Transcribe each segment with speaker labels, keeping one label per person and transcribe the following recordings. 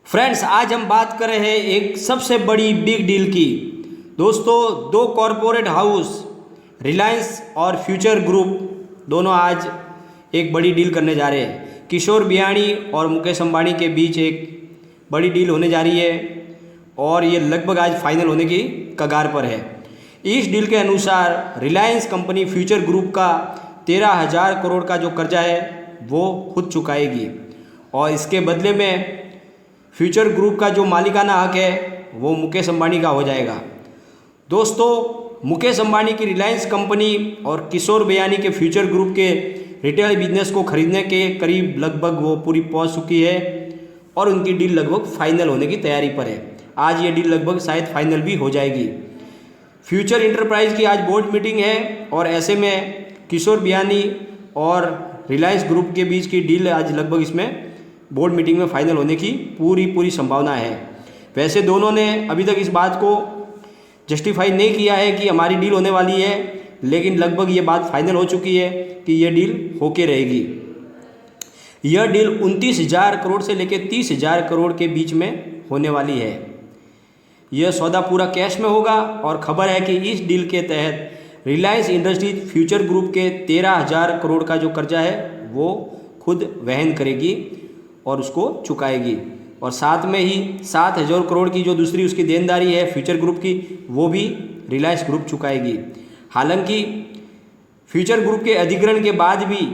Speaker 1: Friends, आज हम बात कर रहे हैं एक सबसे बड़ी बिग डील की। दोस्तों, दो कॉरपोरेट हाउस रिलायंस और फ्यूचर ग्रुप दोनों आज एक बड़ी डील करने जा रहे हैं। किशोर बियाणी और मुकेश अंबानी के बीच एक बड़ी डील होने जा रही है और ये लगभग आज फाइनल होने की कगार पर है। इस डील के अनुसार रिलायंस कंपनी फ्यूचर ग्रुप का 13,000 करोड़ का जो कर्जा है वो खुद चुकाएगी और इसके बदले में फ्यूचर ग्रुप का जो मालिकाना हक है वो मुकेश अंबानी का हो जाएगा। दोस्तों, मुकेश अंबानी की रिलायंस कंपनी और किशोर बियाणी के फ्यूचर ग्रुप के रिटेल बिजनेस को खरीदने के करीब लगभग वो पूरी पहुंच चुकी है और उनकी डील लगभग फाइनल होने की तैयारी पर है। आज ये डील लगभग शायद फाइनल भी हो जाएगी। फ्यूचर इंटरप्राइज की आज बोर्ड मीटिंग है और ऐसे में किशोर बियाणी और रिलायंस ग्रुप के बीच की डील आज लगभग इसमें बोर्ड मीटिंग में फाइनल होने की पूरी संभावना है। वैसे दोनों ने अभी तक इस बात को जस्टिफाई नहीं किया है कि हमारी डील होने वाली है, लेकिन लगभग ये बात फाइनल हो चुकी है कि ये डील होके रहेगी। यह डील 29,000 करोड़ से लेकर 30,000 करोड़ के बीच में होने वाली है। यह सौदा पूरा कैश में होगा और खबर है कि इस डील के तहत रिलायंस इंडस्ट्रीज फ्यूचर ग्रुप के 13,000 करोड़ का जो कर्जा है वो खुद वहन करेगी और उसको चुकाएगी और साथ में ही 7,000 करोड़ की जो दूसरी उसकी देनदारी है फ्यूचर ग्रुप की वो भी रिलायंस ग्रुप चुकाएगी। हालांकि फ्यूचर ग्रुप के अधिग्रहण के बाद भी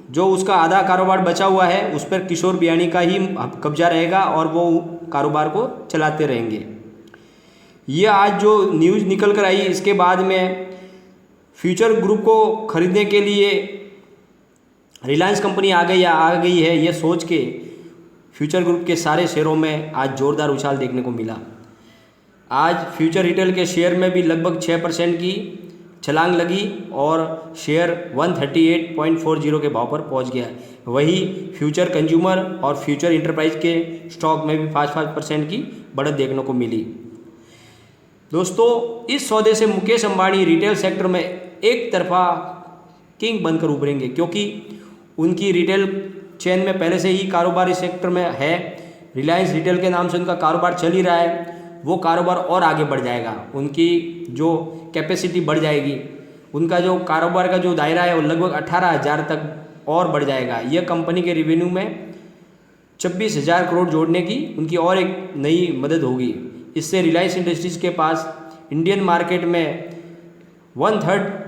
Speaker 1: जो उसका आधा कारोबार बचा हुआ है उस पर किशोर बियाणी का ही कब्जा रहेगा और वो कारोबार को चलाते रहेंगे। ये आज जो न्यूज़ निकल कर आई इसके बाद में फ्यूचर ग्रुप को खरीदने के लिए रिलायंस कंपनी आ गई है, ये सोच के फ्यूचर ग्रुप के सारे शेयरों में आज ज़ोरदार उछाल देखने को मिला। आज फ्यूचर रिटेल के शेयर में भी लगभग 6% की छलांग लगी और शेयर 138.40 के भाव पर पहुंच गया। वही फ्यूचर कंज्यूमर और फ्यूचर इंटरप्राइज के स्टॉक में भी 5% की बढ़त देखने को मिली। दोस्तों, इस सौदे से मुकेश अंबानी रिटेल सेक्टर में एक तरफा किंग बनकर उभरेंगे क्योंकि उनकी रिटेल चेन में पहले से ही कारोबार इस सेक्टर में है। रिलायंस रिटेल के नाम से उनका कारोबार चल ही रहा है, वो कारोबार और आगे बढ़ जाएगा, उनकी जो कैपेसिटी बढ़ जाएगी, उनका जो कारोबार का जो दायरा है वो लगभग 18,000 तक और बढ़ जाएगा। यह कंपनी के रेवेन्यू में 26,000 करोड़ जोड़ने की उनकी और एक नई मदद होगी। इससे रिलायंस इंडस्ट्रीज के पास इंडियन मार्केट में 1/3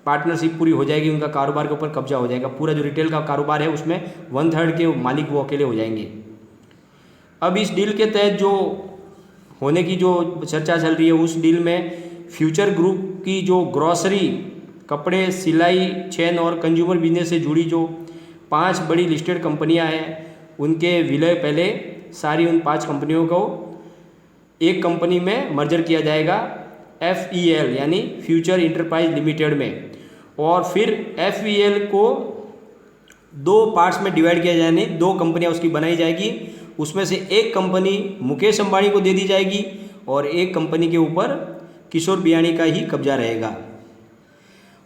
Speaker 1: पार्टनरशिप पूरी हो जाएगी, उनका कारोबार के ऊपर कब्जा हो जाएगा। पूरा जो रिटेल का कारोबार है उसमें 1/3 के मालिक वो अकेले हो जाएंगे। अब इस डील के तहत जो होने की जो चर्चा चल रही है उस डील में फ्यूचर ग्रुप की जो ग्रॉसरी, कपड़े, सिलाई चेन और कंज्यूमर बिजनेस से जुड़ी जो 5 बड़ी लिस्टेड कंपनियां हैं उनके विलय पहले सारी उन 5 कंपनियों को एक कंपनी में मर्जर किया जाएगा, FEL यानी फ्यूचर इंटरप्राइज लिमिटेड में, और फिर FEL को 2 पार्ट्स में डिवाइड किया जाए, यानी 2 कंपनियां उसकी बनाई जाएगी। उसमें से एक कंपनी मुकेश अंबानी को दे दी जाएगी और एक कंपनी के ऊपर किशोर बियाणी का ही कब्जा रहेगा।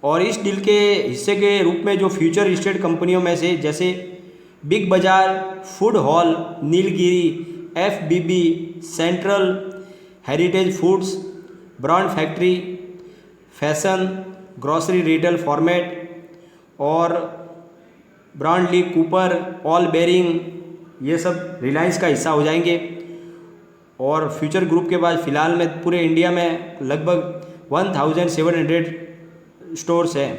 Speaker 1: और इस डील के हिस्से के रूप में जो फ्यूचर लिस्टेड कंपनियों में से जैसे बिग बाजार, food hall, Nilgiri, FBB, central, heritage foods, brand factory, fashion, grocery retail format और ब्रांड ली, कूपर, ऑल बेरिंग, ये सब रिलायंस का हिस्सा हो जाएंगे। और फ्यूचर ग्रुप के पास फ़िलहाल में पूरे इंडिया में लगभग 1700 स्टोर्स हैं।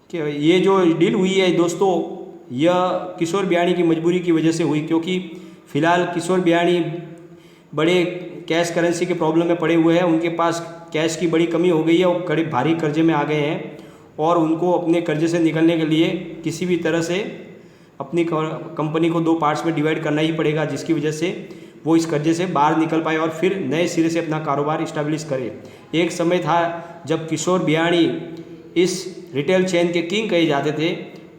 Speaker 1: कि ये जो डील हुई है दोस्तों, यह किशोर बियाणी की मजबूरी की वजह से हुई क्योंकि फ़िलहाल किशोर बियाणी बड़े कैश करेंसी के प्रॉब्लम में पड़े हुए हैं। उनके पास कैश की बड़ी कमी हो गई है और कड़े भारी कर्जे में आ गए हैं और उनको अपने कर्जे से निकलने के लिए किसी भी तरह से अपनी कंपनी को 2 पार्ट्स में डिवाइड करना ही पड़ेगा, जिसकी वजह से वो इस कर्जे से बाहर निकल पाए और फिर नए सिरे से अपना कारोबार इस्टेब्लिश करे। एक समय था जब किशोर बियाणी इस रिटेल चेन के किंग कहे जाते थे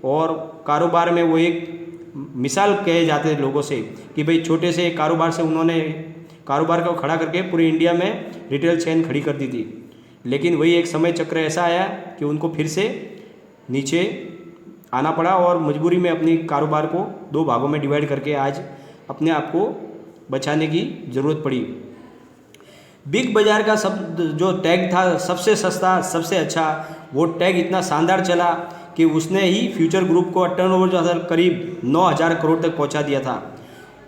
Speaker 1: और कारोबार में वो एक मिसाल कहे जाते थे लोगों से कि भाई छोटे से कारोबार से उन्होंने कारोबार को खड़ा करके पूरे इंडिया में रिटेल चेन खड़ी कर दी थी। लेकिन वही एक समय चक्र ऐसा आया कि उनको फिर से नीचे आना पड़ा और मजबूरी में अपनी कारोबार को 2 भागों में डिवाइड करके आज अपने आप को बचाने की ज़रूरत पड़ी। बिग बाज़ार का जो टैग था सबसे सस्ता सबसे अच्छा, वो टैग इतना शानदार चला कि उसने ही फ्यूचर ग्रुप को टर्नओवर जो था करीब 9,000 करोड़ तक पहुंचा दिया था।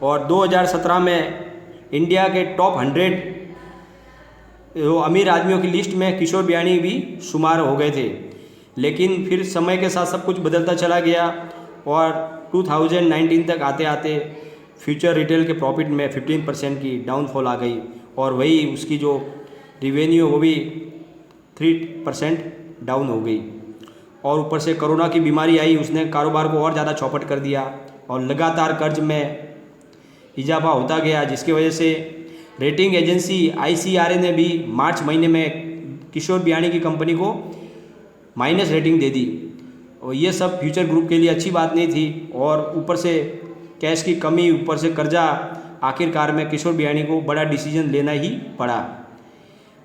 Speaker 1: और 2017 में इंडिया के टॉप 100 अमीर आदमियों की लिस्ट में किशोर बियानी भी शुमार हो गए थे। लेकिन फिर समय के साथ सब कुछ बदलता चला गया और 2019 तक आते आते फ्यूचर रिटेल के प्रॉफिट में 15% की डाउनफॉल आ गई और वही उसकी जो रिवेन्यू वो भी 3% डाउन हो गई। और ऊपर से कोरोना की बीमारी आई, उसने कारोबार को और ज़्यादा चौपट कर दिया और लगातार कर्ज में इजाफा होता गया, जिसकी वजह से रेटिंग एजेंसी ICRA ने भी मार्च महीने में किशोर बियानी की कंपनी को माइनस रेटिंग दे दी। और ये सब फ्यूचर ग्रुप के लिए अच्छी बात नहीं थी। और ऊपर से कैश की कमी, ऊपर से कर्जा, आखिरकार में किशोर बियानी को बड़ा डिसीजन लेना ही पड़ा।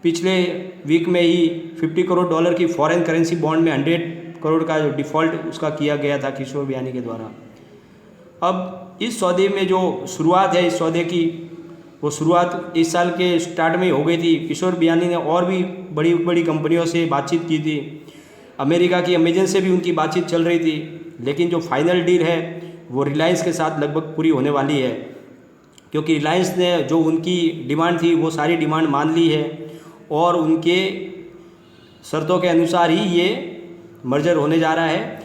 Speaker 1: पिछले वीक में ही $50 करोड़ की फॉरेन करेंसी बॉन्ड में 100 करोड़ का जो डिफ़ॉल्ट उसका किया गया था किशोर बियानी के द्वारा। अब इस सौदे में जो शुरुआत है इस सौदे की, वो शुरुआत इस साल के स्टार्ट में हो गई थी। किशोर बियानी ने और भी बड़ी बड़ी कंपनियों से बातचीत की थी, अमेरिका की अमेजन से भी उनकी बातचीत चल रही थी। लेकिन जो फाइनल डील है वो रिलायंस के साथ लगभग पूरी होने वाली है, क्योंकि रिलायंस ने जो उनकी डिमांड थी वो सारी डिमांड मान ली है और उनके शर्तों के अनुसार ही ये मर्जर होने जा रहा है।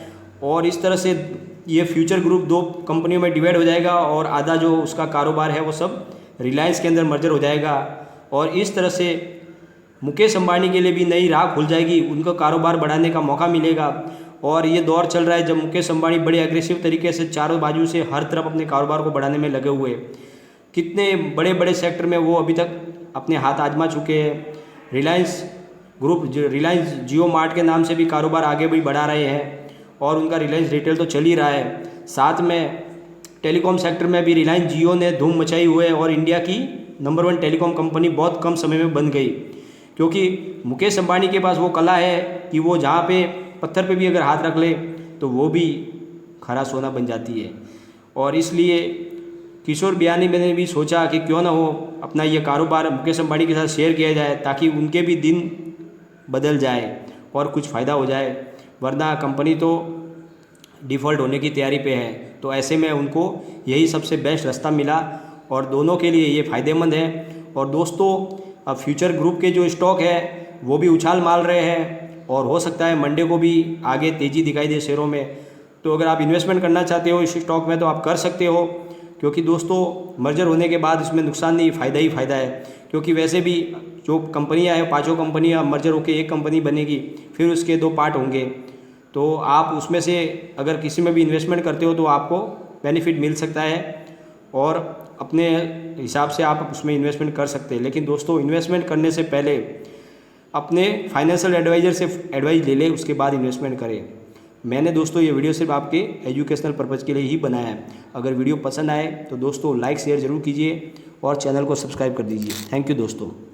Speaker 1: और इस तरह से ये फ्यूचर ग्रुप 2 कंपनियों में डिवाइड हो जाएगा और आधा जो उसका कारोबार है वो सब रिलायंस के अंदर मर्जर हो जाएगा। और इस तरह से मुकेश अंबानी के लिए भी नई राह खुल जाएगी, उनको कारोबार बढ़ाने का मौका मिलेगा। और ये दौर चल रहा है जब मुकेश अंबानी बड़े एग्रेसिव तरीके से चारों बाजू से हर तरफ अपने कारोबार को बढ़ाने में लगे हुए। कितने बड़े बड़े सेक्टर में वो अभी तक अपने हाथ आजमा चुके हैं। रिलायंस ग्रुप रिलायंस जियो मार्ट के नाम से भी कारोबार आगे भी बढ़ा रहे हैं और उनका रिलायंस रिटेल तो चल ही रहा है। साथ में टेलीकॉम सेक्टर में भी रिलायंस जियो ने धूम मचाई हुई है और इंडिया की नंबर 1 टेलीकॉम कंपनी बहुत कम समय में बन गई, क्योंकि मुकेश अंबानी के पास वो कला है कि वो जहाँ पे पत्थर पे भी अगर हाथ रख ले तो वो भी खरा सोना बन जाती है। और इसलिए किशोर बियानी ने भी सोचा कि क्यों ना हो अपना ये कारोबार मुकेश अंबानी के साथ शेयर किया जाए, ताकि उनके भी दिन बदल जाए और कुछ फ़ायदा हो जाए, वरना कंपनी तो डिफ़ॉल्ट होने की तैयारी पे है। तो ऐसे में उनको यही सबसे बेस्ट रास्ता मिला और दोनों के लिए ये फ़ायदेमंद है। और दोस्तों, अब फ्यूचर ग्रुप के जो स्टॉक है वो भी उछाल मार रहे हैं और हो सकता है मंडे को भी आगे तेज़ी दिखाई दे शेयरों में। तो अगर आप इन्वेस्टमेंट करना चाहते हो इस स्टॉक में तो आप कर सकते हो, क्योंकि दोस्तों मर्जर होने के बाद इसमें नुकसान नहीं, फ़ायदा ही फ़ायदा है। क्योंकि वैसे भी जो कंपनियां हैं 5 कंपनियां मर्जर होकर एक कंपनी बनेगी, फिर उसके 2 पार्ट होंगे। तो आप उसमें से अगर किसी में भी इन्वेस्टमेंट करते हो तो आपको बेनिफिट मिल सकता है और अपने हिसाब से आप उसमें इन्वेस्टमेंट कर सकते हैं। लेकिन दोस्तों, इन्वेस्टमेंट करने से पहले अपने फाइनेंशियल एडवाइज़र से एडवाइस ले लें, उसके बाद इन्वेस्टमेंट करें। मैंने दोस्तों ये वीडियो सिर्फ आपके एजुकेशनल पर्पज़ के लिए ही बनाया है। अगर वीडियो पसंद आए तो दोस्तों लाइक शेयर ज़रूर कीजिए और चैनल को सब्सक्राइब कर दीजिए। थैंक यू दोस्तों।